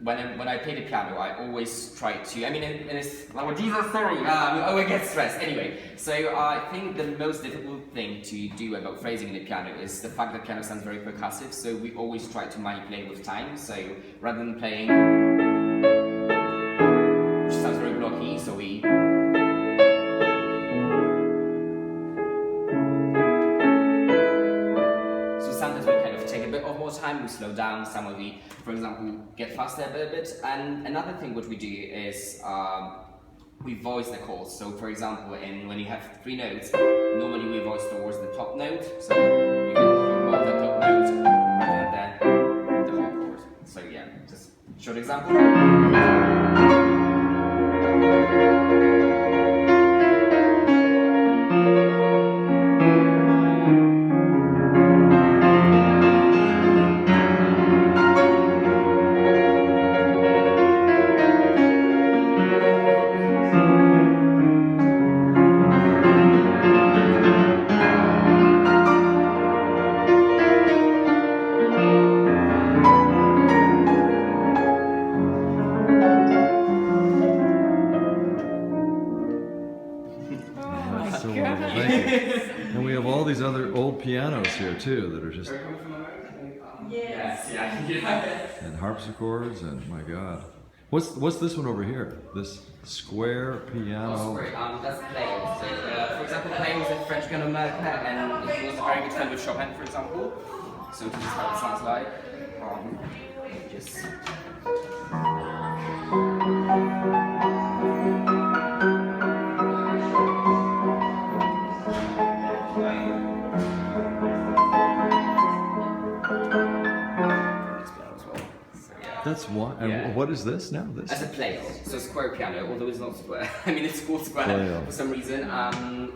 when I play the piano, I always try to. I mean, and it's oh Jesus, sorry. I get stressed. Anyway, so I think the most difficult thing to do about phrasing in the piano is the fact that piano sounds very percussive. So we always try to manipulate with time. So rather than playing, which sounds very blocky, so we. Sometimes we kind of take a bit of more time, we slow down, somewhere we, for example, get faster a bit. And another thing what we do is we voice the chords. So for example, when you have 3 notes, normally we voice towards the top note. So you can hold the top note and then the whole chord. So yeah, just a short example. And we have all these other old pianos here too that are just and harpsichords and my God. What's this one over here? This square piano. Oh, sorry, that's playing. So, for example, playing with a French piano maker, and he was a very good friend with Chopin, for example. So this is how it sounds like. Just. That's what. And what is this now? This. As a player, so square piano, although it's not square. I mean, it's called square Playo. for some reason.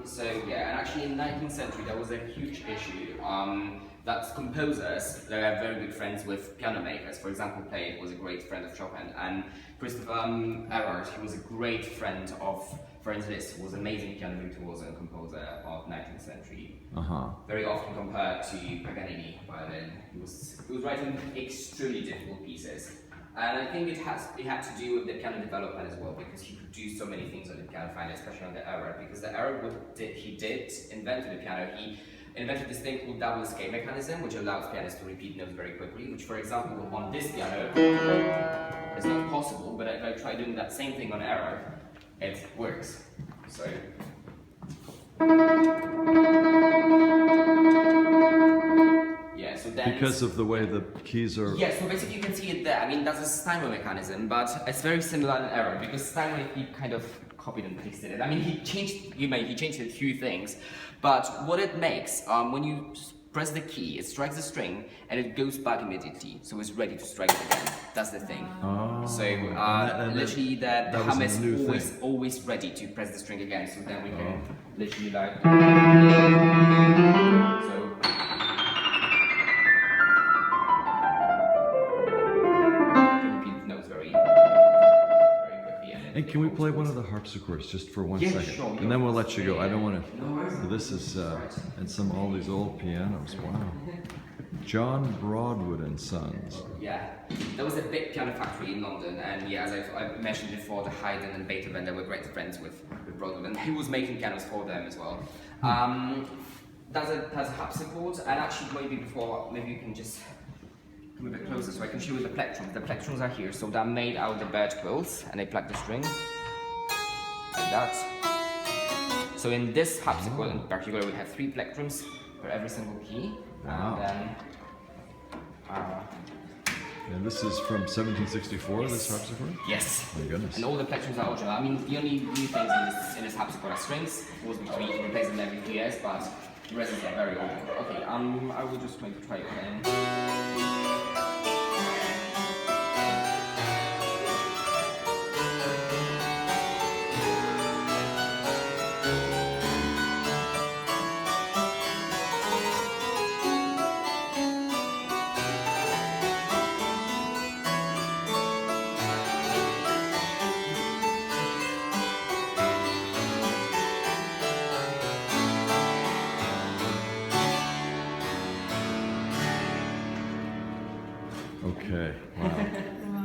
So yeah, and actually in the 19th century there was a huge issue that composers that are very good friends with piano makers. For example, Play was a great friend of Chopin, and Christopher Erard, he was a great friend of Franz Liszt, who was an amazing piano virtuoso and composer of 19th century. Very often compared to Paganini violin. He was writing extremely difficult pieces. And I think it had to do with the piano development as well, because he could do so many things on the piano, finally, especially on the Erard, because the Erard, he did invent the piano. He invented this thing called double escape mechanism, which allows pianists to repeat notes very quickly, which, for example, on this piano is not possible, but if I try doing that same thing on Erard, it works. So. Yeah, so then because of the way the keys are. Yeah, so basically you can see it there. I mean, that's a Steinway mechanism, but it's very similar in Erard, because Steinway, he kind of copied and pasted it. I mean, he changed a few things, but what it makes, when you press the key, it strikes the string, and it goes back immediately, so it's ready to strike it again. That's the thing. So literally the hammer is always ready to press the string again, so then we can literally like. So. And can we play one of the harpsichords just for 1 second? Sure, and then we'll let you go. I don't want to. This is and all these old pianos. Wow. John Broadwood and Sons. Yeah, there was a big piano factory in London, and yeah, as I mentioned before, the Haydn and Beethoven, they were great friends with Broadwood, and he was making pianos for them as well. That's a harpsichord, and actually maybe you can just come a bit closer so I can show you the plectrums. The plectrums are here, so they're made out of the bird quills, and they pluck the string like that. So in this harpsichord in particular, we have 3 plectrums for every single key. Wow. And this is from 1764, yes. This harpsichord? Yes. My goodness. And all the plectrums are original. I mean, the only new things in this harpsichord are strings. Of course, we replace them every 2 years, but the rest are very old. Okay, I will just going to try it again.